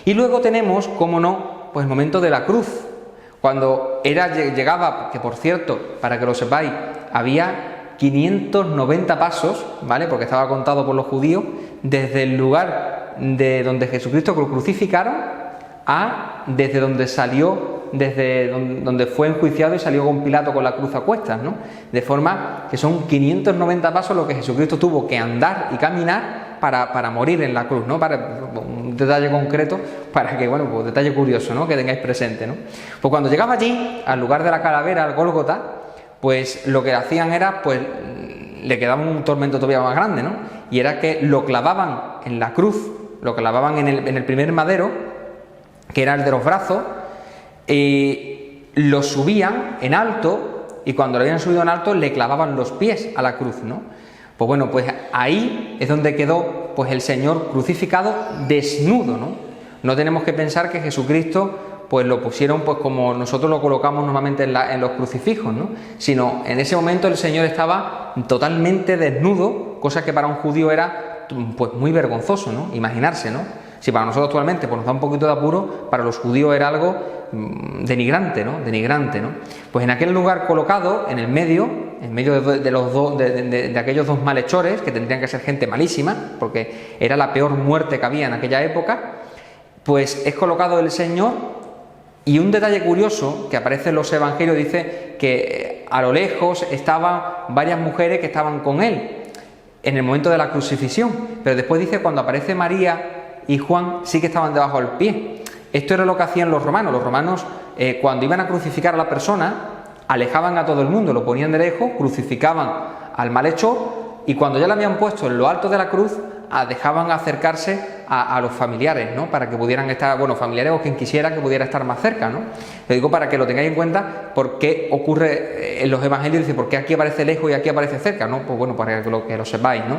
Y luego tenemos, como no, pues el momento de la cruz, cuando llegaba, que por cierto, para que lo sepáis, había 590 pasos, ¿vale? Porque estaba contado por los judíos, desde el lugar de donde Jesucristo lo crucificaron desde donde salió, desde donde fue enjuiciado y salió con Pilato con la cruz a cuestas, ¿no? De forma que son 590 pasos lo que Jesucristo tuvo que andar y caminar para morir en la cruz, ¿no? Para un detalle concreto, para que, bueno, pues detalle curioso, ¿no? Que tengáis presente, ¿no? Pues cuando llegaba allí, al lugar de la calavera, al Gólgota, pues lo que hacían era, pues le quedaba un tormento todavía más grande, ¿no? Y era que lo clavaban en la cruz, lo clavaban en el primer madero, que era el de los brazos, y lo subían en alto, y cuando lo habían subido en alto le clavaban los pies a la cruz, ¿no? Pues bueno, pues ahí es donde quedó pues el Señor crucificado desnudo, ¿no? No tenemos que pensar que Jesucristo pues lo pusieron pues como nosotros lo colocamos normalmente en los crucifijos, ¿no? Sino en ese momento el Señor estaba totalmente desnudo, cosa que para un judío era pues muy vergonzoso, ¿no? Imaginarse, ¿no? Si para nosotros actualmente pues nos da un poquito de apuro, para los judíos era algo denigrante, ¿no? Denigrante, ¿no? Pues en aquel lugar colocado, en medio de aquellos dos malhechores, que tendrían que ser gente malísima, porque era la peor muerte que había en aquella época, pues es colocado el Señor. Y un detalle curioso que aparece en los evangelios dice que a lo lejos estaban varias mujeres que estaban con él en el momento de la crucifixión, pero después dice cuando aparece María y Juan sí que estaban debajo del pie. Esto era lo que hacían los romanos. Los romanos cuando iban a crucificar a la persona alejaban a todo el mundo, lo ponían de lejos, crucificaban al malhechor y cuando ya lo habían puesto en lo alto de la cruz dejaban acercarse a los familiares, ¿no? Para que pudieran estar, bueno, familiares o quien quisiera que pudiera estar más cerca, ¿no? Lo digo para que lo tengáis en cuenta, por qué ocurre en los evangelios, dice, por qué aquí aparece lejos y aquí aparece cerca, ¿no? Pues bueno, para que lo sepáis, ¿no?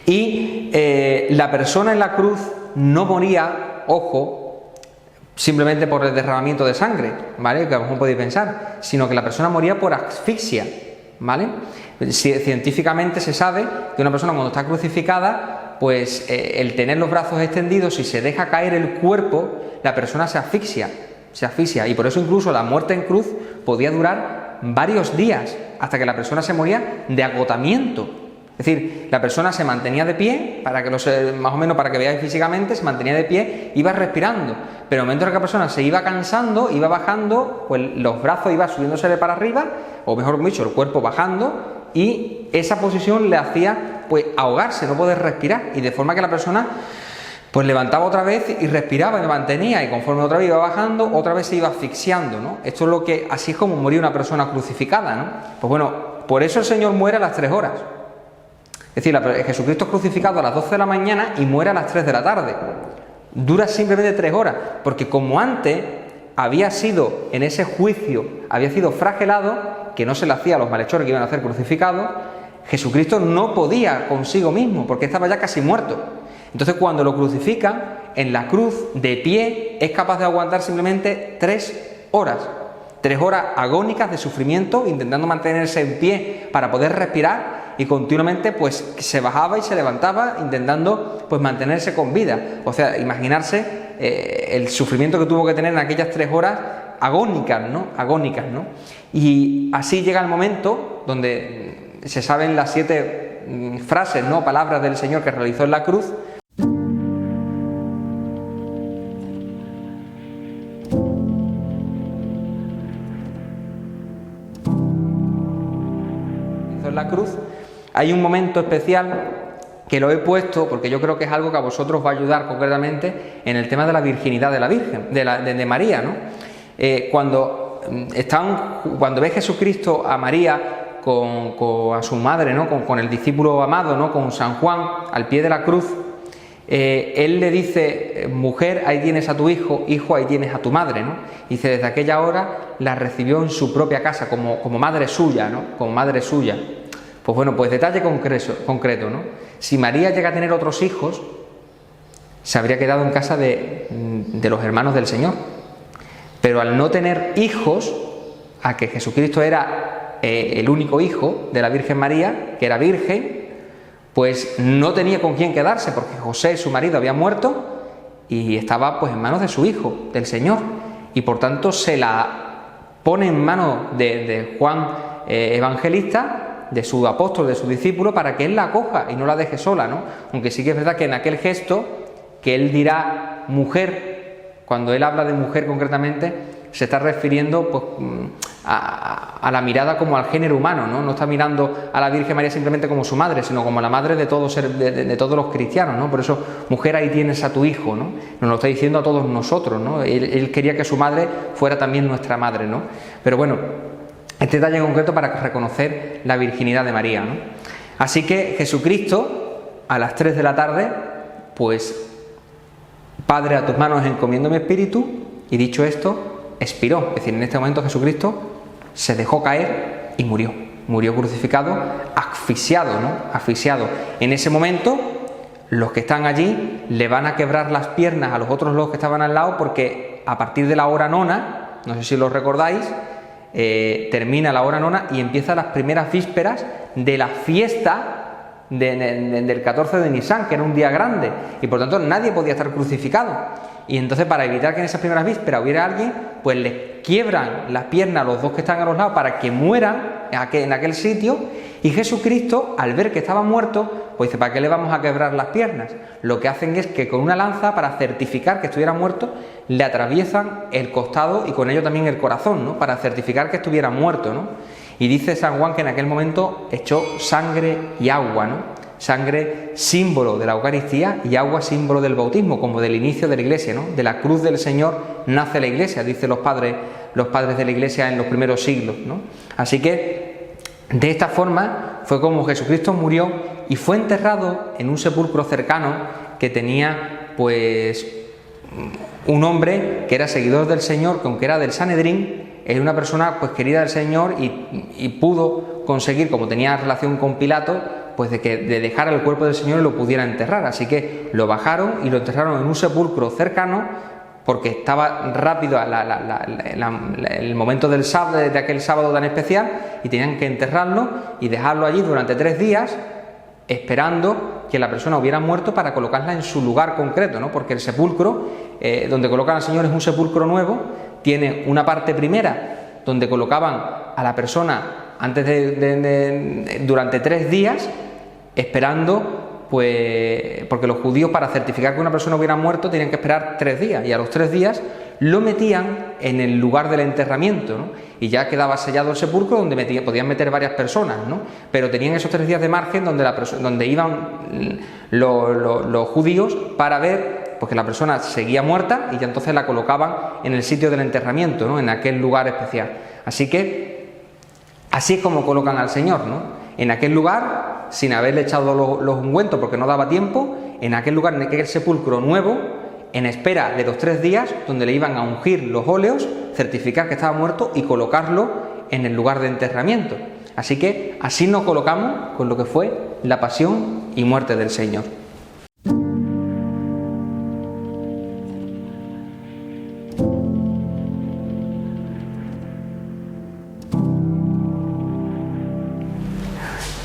Y la persona en la cruz no moría, ojo, simplemente por el derramamiento de sangre, ¿vale? Que a lo mejor podéis pensar, sino que la persona moría por asfixia, ¿vale? Científicamente se sabe que una persona cuando está crucificada, pues el tener los brazos extendidos, si se deja caer el cuerpo, la persona se asfixia, y por eso incluso la muerte en cruz podía durar varios días, hasta que la persona se moría de agotamiento. Es decir, la persona se mantenía de pie, más o menos para que veáis físicamente, se mantenía de pie, iba respirando, pero en el momento en que la persona se iba cansando, iba bajando, pues los brazos iban subiéndosele para arriba, o mejor dicho, el cuerpo bajando, y esa posición le hacía pues ahogarse, no poder respirar, y de forma que la persona pues levantaba otra vez y respiraba y lo mantenía, y conforme otra vez iba bajando, otra vez se iba asfixiando, ¿no? Esto es así es como moría una persona crucificada, ¿no? Pues bueno, por eso el Señor muere a las 3 horas. Es decir, Jesucristo es crucificado a las 12 de la mañana y muere a las 3 de la tarde. Dura simplemente 3 horas, porque como antes había sido, en ese juicio, había sido flagelado, que no se le hacía a los malhechores que iban a ser crucificados, Jesucristo no podía consigo mismo, porque estaba ya casi muerto. Entonces, cuando lo crucifican, en la cruz, de pie, es capaz de aguantar simplemente 3 horas. 3 horas agónicas de sufrimiento, intentando mantenerse en pie para poder respirar, y continuamente pues se bajaba y se levantaba intentando pues mantenerse con vida. O sea, imaginarse el sufrimiento que tuvo que tener en aquellas 3 horas agónicas, ¿no? Y así llega el momento donde se saben las 7 frases, ¿no? Palabras del Señor que realizó en la cruz. En la cruz hay un momento especial que lo he puesto porque yo creo que es algo que a vosotros va a ayudar concretamente en el tema de la virginidad de la Virgen, de María, ¿no? Cuando ve Jesucristo a María a su madre, ¿no? Con el discípulo amado, ¿no? Con San Juan al pie de la cruz, él le dice: mujer, ahí tienes a tu hijo, hijo, ahí tienes a tu madre, ¿no? Y dice, desde aquella hora la recibió en su propia casa como madre suya, ¿no? Como madre suya. Pues bueno, pues detalle concreto, ¿no? Si María llega a tener otros hijos, se habría quedado en casa de los hermanos del Señor. Pero al no tener hijos, a que Jesucristo era el único hijo de la Virgen María, que era virgen, pues no tenía con quién quedarse, porque José, su marido, había muerto y estaba pues en manos de su hijo, del Señor, y por tanto se la pone en manos de Juan Evangelista, de su apóstol, de su discípulo, para que él la acoja y no la deje sola, ¿no? Aunque sí que es verdad que en aquel gesto que él dirá mujer, cuando él habla de mujer concretamente, se está refiriendo pues a la mirada como al género humano, ¿no? No está mirando a la Virgen María simplemente como su madre, sino como la madre de todos los cristianos, ¿no? Por eso, mujer, ahí tienes a tu hijo, ¿no? Nos lo está diciendo a todos nosotros, ¿no? Él quería que su madre fuera también nuestra madre, ¿no? Pero bueno, este detalle en concreto para reconocer la virginidad de María, ¿no? Así que Jesucristo, a las 3 de la tarde, pues: Padre, a tus manos encomiendo mi espíritu, y dicho esto, expiró. Es decir, en este momento Jesucristo se dejó caer y murió crucificado, asfixiado, ¿no? Asfixiado. En ese momento, los que están allí le van a quebrar las piernas a los otros dos que estaban al lado, porque a partir de la hora nona, no sé si lo recordáis, termina la hora nona y empiezan las primeras vísperas de la fiesta del 14 de Nisan, que era un día grande, y por tanto nadie podía estar crucificado. Y entonces, para evitar que en esas primeras vísperas hubiera alguien, pues les quiebran las piernas a los dos que están a los lados para que mueran en aquel sitio. Y Jesucristo, al ver que estaba muerto, pues dice: ¿para qué le vamos a quebrar las piernas? Lo que hacen es que con una lanza, para certificar que estuviera muerto, le atraviesan el costado y con ello también el corazón, ¿no? Para certificar que estuviera muerto, ¿no? Y dice San Juan que en aquel momento echó sangre y agua, ¿no? Sangre, símbolo de la Eucaristía, y agua, símbolo del bautismo, como del inicio de la Iglesia, ¿no? De la cruz del Señor nace la Iglesia, dicen los padres de la Iglesia en los primeros siglos, ¿no? Así que de esta forma fue como Jesucristo murió y fue enterrado en un sepulcro cercano que tenía pues un hombre que era seguidor del Señor, que aunque era del Sanedrín, era una persona pues querida del Señor y pudo conseguir, como tenía relación con Pilato, pues de dejar el cuerpo del Señor y lo pudiera enterrar. Así que lo bajaron y lo enterraron en un sepulcro cercano, porque estaba rápido el momento del sábado, de aquel sábado tan especial, y tenían que enterrarlo y dejarlo allí durante 3 días, esperando que la persona hubiera muerto para colocarla en su lugar concreto, ¿no? Porque el sepulcro donde colocan al Señor es un sepulcro nuevo, tiene una parte primera donde colocaban a la persona durante 3 días, esperando, pues, porque los judíos, para certificar que una persona hubiera muerto, tenían que esperar 3 días, y a los 3 días lo metían en el lugar del enterramiento, ¿no? Y ya quedaba sellado el sepulcro, donde podían meter varias personas, ¿no? Pero tenían esos 3 días de margen donde iban los judíos para ver pues que la persona seguía muerta, y ya entonces la colocaban en el sitio del enterramiento, ¿no? En aquel lugar especial. Así que Así es como colocan al Señor, ¿no? En aquel lugar, sin haberle echado los ungüentos porque no daba tiempo, en aquel lugar, en aquel sepulcro nuevo, en espera de los 3 días, donde le iban a ungir los óleos, certificar que estaba muerto y colocarlo en el lugar de enterramiento. Así que así nos colocamos con lo que fue la pasión y muerte del Señor.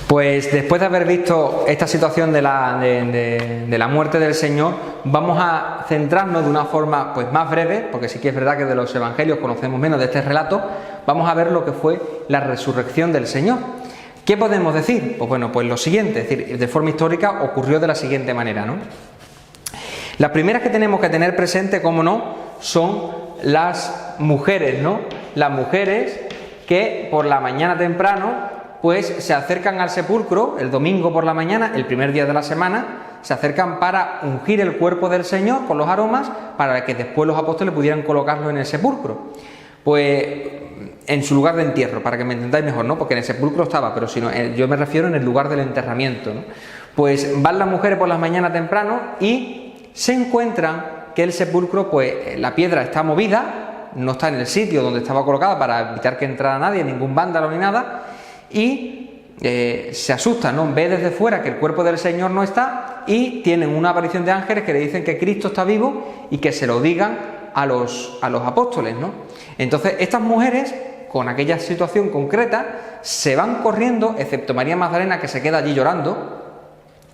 Pues después de haber visto esta situación de la muerte del Señor, vamos a centrarnos de una forma pues más breve, porque sí que es verdad que de los evangelios conocemos menos de este relato. Vamos a ver lo que fue la resurrección del Señor. ¿Qué podemos decir? Pues bueno, pues lo siguiente, es decir, de forma histórica ocurrió de la siguiente manera, ¿no? Las primeras que tenemos que tener presente, como no, son las mujeres, ¿no? Las mujeres que por la mañana temprano pues se acercan al sepulcro el domingo por la mañana, el primer día de la semana, se acercan para ungir el cuerpo del Señor con los aromas para que después los apóstoles pudieran colocarlo en el sepulcro. Pues en su lugar de entierro, para que me entendáis mejor, ¿no? Porque en el sepulcro estaba, pero si no, yo me refiero en el lugar del enterramiento, ¿no? Pues van las mujeres por la mañana temprano y se encuentran que el sepulcro, pues la piedra está movida, no está en el sitio donde estaba colocada para evitar que entrara nadie, ningún vándalo ni nada. Y se asustan, ¿no? Ve desde fuera que el cuerpo del Señor no está y tienen una aparición de ángeles que le dicen que Cristo está vivo y que se lo digan a los apóstoles, ¿no? Entonces estas mujeres, con aquella situación concreta, se van corriendo, excepto María Magdalena, que se queda allí llorando,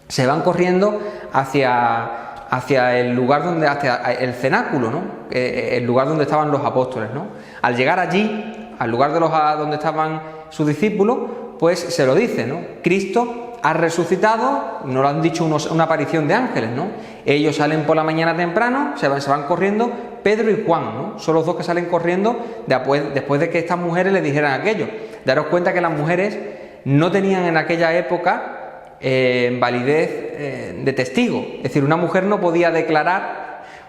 se van corriendo hacia el lugar donde, hacia el cenáculo, ¿no? El lugar donde estaban los apóstoles, ¿no? Al llegar allí, al lugar de donde estaban sus discípulos, pues se lo dice, ¿no? Cristo ha resucitado, nos lo han dicho una aparición de ángeles, ¿no? Ellos salen por la mañana temprano, se van corriendo, Pedro y Juan, ¿no? Son los dos que salen corriendo después de que estas mujeres le dijeran aquello. Daros cuenta que las mujeres no tenían en aquella época validez de testigo, es decir, una mujer no podía declarar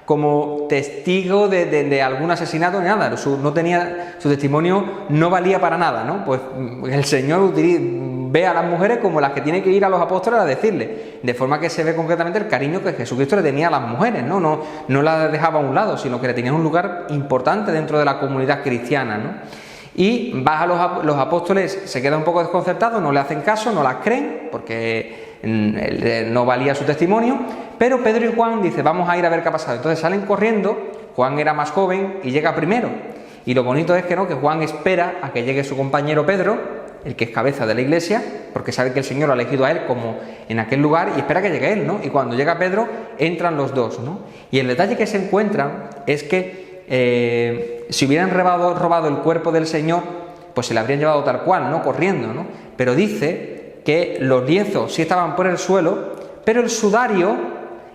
como testigo de algún asesinato ni nada, su testimonio no valía para nada, ¿no? Pues el Señor ve a las mujeres como las que tienen que ir a los apóstoles a decirle, de forma que se ve concretamente el cariño que Jesucristo le tenía a las mujeres, no las dejaba a un lado, sino que le tenían un lugar importante dentro de la comunidad cristiana, ¿no? Y los apóstoles se quedan un poco desconcertados, no le hacen caso, no las creen, porque no valía su testimonio, pero Pedro y Juan dicen, vamos a ir a ver qué ha pasado. Entonces salen corriendo, Juan era más joven y llega primero. Y lo bonito es que Juan espera a que llegue su compañero Pedro, el que es cabeza de la iglesia, porque sabe que el Señor lo ha elegido a él como en aquel lugar, y espera que llegue él, ¿no? Y cuando llega Pedro, entran los dos, ¿no? Y el detalle que se encuentran es que si hubieran robado el cuerpo del Señor, pues se le habrían llevado tal cual, ¿no? Corriendo, ¿no? Pero dice que los lienzos sí estaban por el suelo, pero el sudario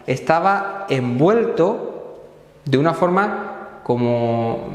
estaba envuelto de una forma como,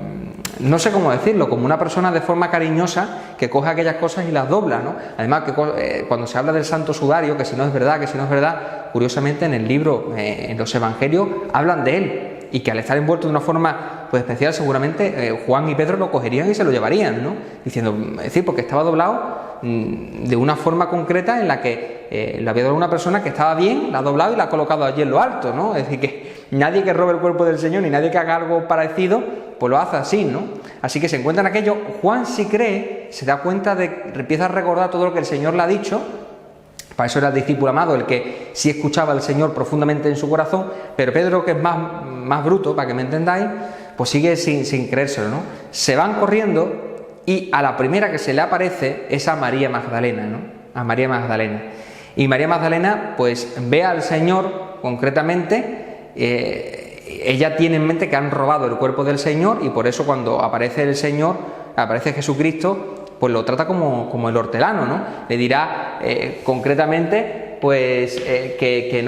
no sé cómo decirlo, como una persona de forma cariñosa que coge aquellas cosas y las dobla, ¿no? Además, que cuando se habla del santo sudario, que si no es verdad, curiosamente en el libro, en los evangelios, hablan de él, y que al estar envuelto de una forma pues especial, seguramente Juan y Pedro lo cogerían y se lo llevarían, ¿no? Diciendo, es decir, porque estaba doblado de una forma concreta en la que lo había doblado una persona que estaba bien, la ha doblado y la ha colocado allí en lo alto, ¿no? Es decir, que nadie que robe el cuerpo del Señor ni nadie que haga algo parecido, pues lo hace así, ¿no? Así que se encuentran aquello. Juan sí cree, se da cuenta empieza a recordar todo lo que el Señor le ha dicho. Para eso era el discípulo amado, el que sí escuchaba al Señor profundamente en su corazón, pero Pedro, que es más bruto, para que me entendáis, pues sigue sin creérselo, ¿no? Se van corriendo y a la primera que se le aparece es a María Magdalena, ¿no? A María Magdalena. Y María Magdalena, pues ve al Señor concretamente, ella tiene en mente que han robado el cuerpo del Señor y por eso cuando aparece el Señor, aparece Jesucristo, pues lo trata como el hortelano, ¿no? Le dirá concretamente, pues, que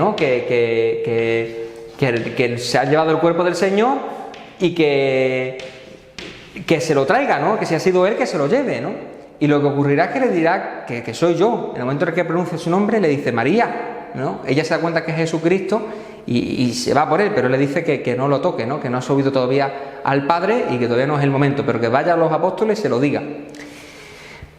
se ha llevado el cuerpo del Señor y que se lo traiga, ¿no? Que si ha sido él, que se lo lleve, ¿no? Y lo que ocurrirá es que le dirá que soy yo. En el momento en el que pronuncia su nombre, le dice María, ¿no? Ella se da cuenta que es Jesucristo y se va por él, pero le dice que no lo toque, ¿no? Que no ha subido todavía al Padre y que todavía no es el momento, pero que vaya a los apóstoles y se lo diga.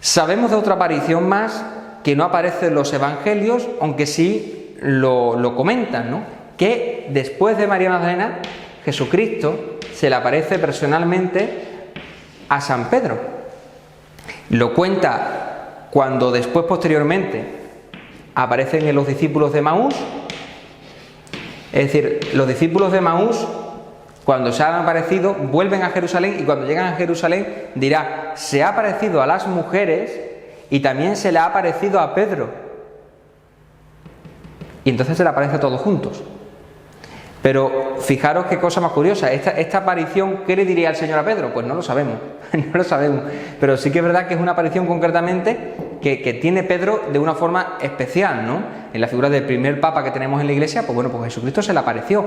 Sabemos de otra aparición más que no aparece en los evangelios, aunque sí lo comentan, ¿no? Que después de María Magdalena, Jesucristo se le aparece personalmente a San Pedro. Lo cuenta cuando después, posteriormente, aparecen en los discípulos de Emaús. Es decir, los discípulos de Emaús, cuando se han aparecido, vuelven a Jerusalén, y cuando llegan a Jerusalén dirá: se ha aparecido a las mujeres y también se le ha aparecido a Pedro. Y entonces se le aparece a todos juntos. Pero fijaros qué cosa más curiosa, esta aparición, ¿qué le diría el Señor a Pedro? Pues no lo sabemos, no lo sabemos, pero sí que es verdad que es una aparición concretamente que tiene Pedro de una forma especial, ¿no? En la figura del primer papa que tenemos en la iglesia, pues bueno, pues Jesucristo se le apareció.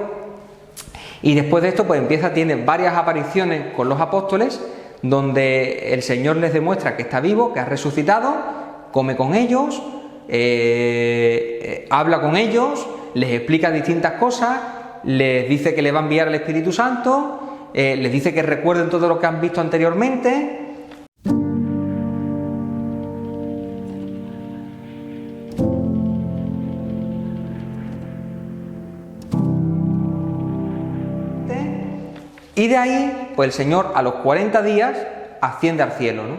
Y después de esto, pues tiene varias apariciones con los apóstoles, donde el Señor les demuestra que está vivo, que ha resucitado, come con ellos, habla con ellos, les explica distintas cosas, les dice que le va a enviar el Espíritu Santo, les dice que recuerden todo lo que han visto anteriormente. Y de ahí, pues el Señor a los 40 días asciende al cielo, ¿no?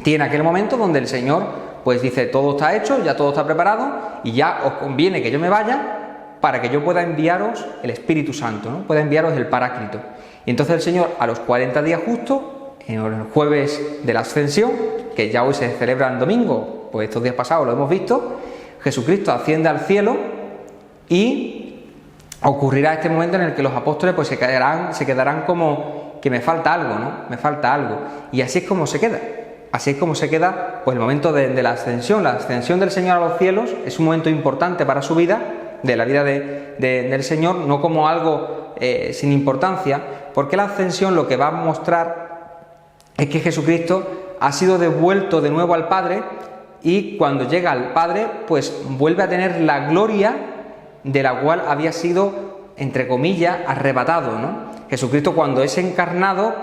Tiene aquel momento donde el Señor pues dice: todo está hecho, ya todo está preparado, y ya os conviene que yo me vaya para que yo pueda enviaros el Espíritu Santo, ¿no? Pueda enviaros el Paráclito. Y entonces el Señor, a los 40 días justo, en el jueves de la Ascensión, que ya hoy se celebra el domingo, pues estos días pasados lo hemos visto, Jesucristo asciende al cielo, y ocurrirá este momento en el que los apóstoles pues se quedarán como que me falta algo, ¿no? Me falta algo. Y así es como se queda. Así es como se queda pues el momento de la ascensión. La ascensión del Señor a los cielos es un momento importante para su vida, de la vida del Señor, no como algo sin importancia, porque la ascensión lo que va a mostrar es que Jesucristo ha sido devuelto de nuevo al Padre, y cuando llega al Padre pues vuelve a tener la gloria de la cual había sido, entre comillas, arrebatado, ¿no? Jesucristo, cuando es encarnado,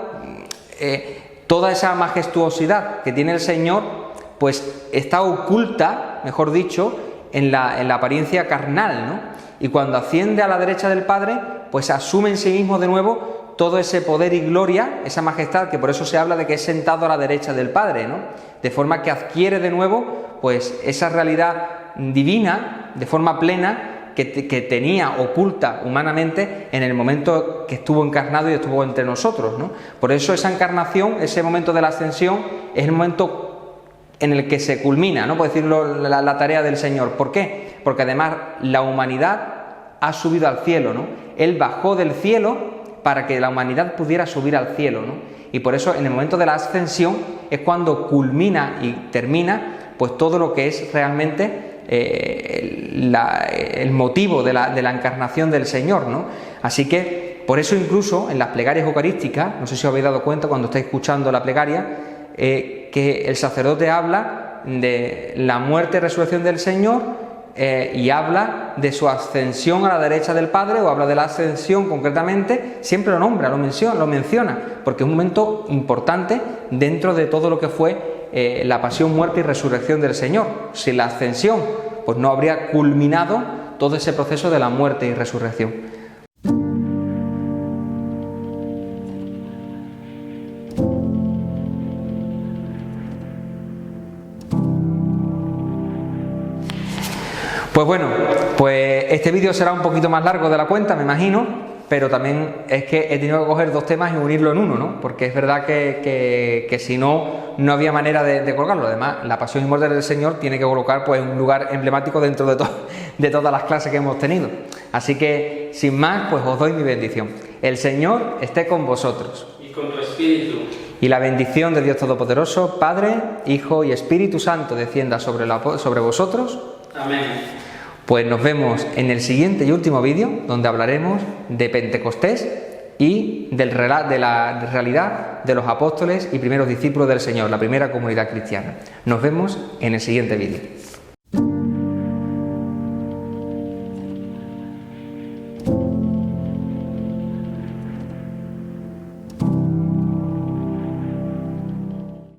toda esa majestuosidad que tiene el Señor pues está oculta, mejor dicho, en la apariencia carnal, ¿no? Y cuando asciende a la derecha del Padre, pues asume en sí mismo de nuevo todo ese poder y gloria, esa majestad, que por eso se habla de que es sentado a la derecha del Padre, ¿no? De forma que adquiere de nuevo pues esa realidad divina de forma plena que tenía oculta humanamente en el momento que estuvo encarnado y estuvo entre nosotros, ¿no? Por eso esa encarnación, ese momento de la ascensión, es el momento en el que se culmina, ¿no? Por decirlo, la tarea del Señor. ¿Por qué? Porque además la humanidad ha subido al cielo, ¿no? Él bajó del cielo para que la humanidad pudiera subir al cielo, ¿no? Y por eso en el momento de la ascensión es cuando culmina y termina pues todo lo que es realmente el motivo de la encarnación del Señor, ¿no? Así que por eso incluso en las plegarias eucarísticas, no sé si os habéis dado cuenta cuando estáis escuchando la plegaria, que el sacerdote habla de la muerte y resurrección del Señor, y habla de su ascensión a la derecha del Padre, o habla de la ascensión concretamente, siempre lo nombra, lo menciona, porque es un momento importante dentro de todo lo que fue la pasión, muerte y resurrección del Señor. Sin la ascensión, pues no habría culminado todo ese proceso de la muerte y resurrección. Pues bueno, pues este vídeo será un poquito más largo de la cuenta, me imagino, pero también es que he tenido que coger dos temas y unirlo en uno, ¿no? Porque es verdad que si no, no había manera de colgarlo. Además, la pasión y muerte del Señor tiene que colocar pues un lugar emblemático dentro de todas las clases que hemos tenido. Así que, sin más, pues os doy mi bendición. El Señor esté con vosotros. Y con tu espíritu. Y la bendición de Dios Todopoderoso, Padre, Hijo y Espíritu Santo descienda sobre vosotros. Amén. Pues nos vemos en el siguiente y último vídeo, donde hablaremos de Pentecostés y de la realidad de los apóstoles y primeros discípulos del Señor, la primera comunidad cristiana. Nos vemos en el siguiente vídeo.